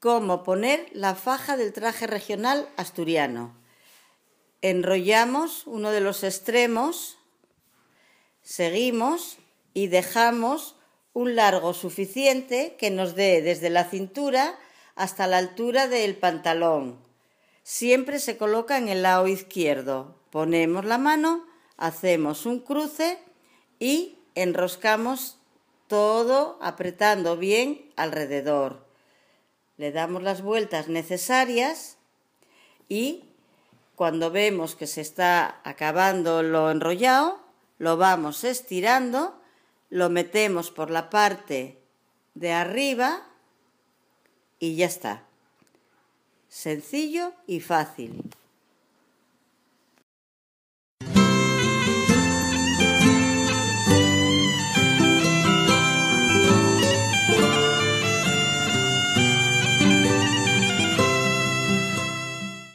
cómo poner la faja del traje regional asturiano. Enrollamos uno de los extremos, seguimos y dejamos un largo suficiente que nos dé desde la cintura hasta la altura del pantalón. Siempre se coloca en el lado izquierdo. Ponemos la mano, hacemos un cruce y enroscamos todo apretando bien alrededor. Le damos las vueltas necesarias y cuando vemos que se está acabando lo enrollado, lo vamos estirando, lo metemos por la parte de arriba y ya está. Sencillo y fácil.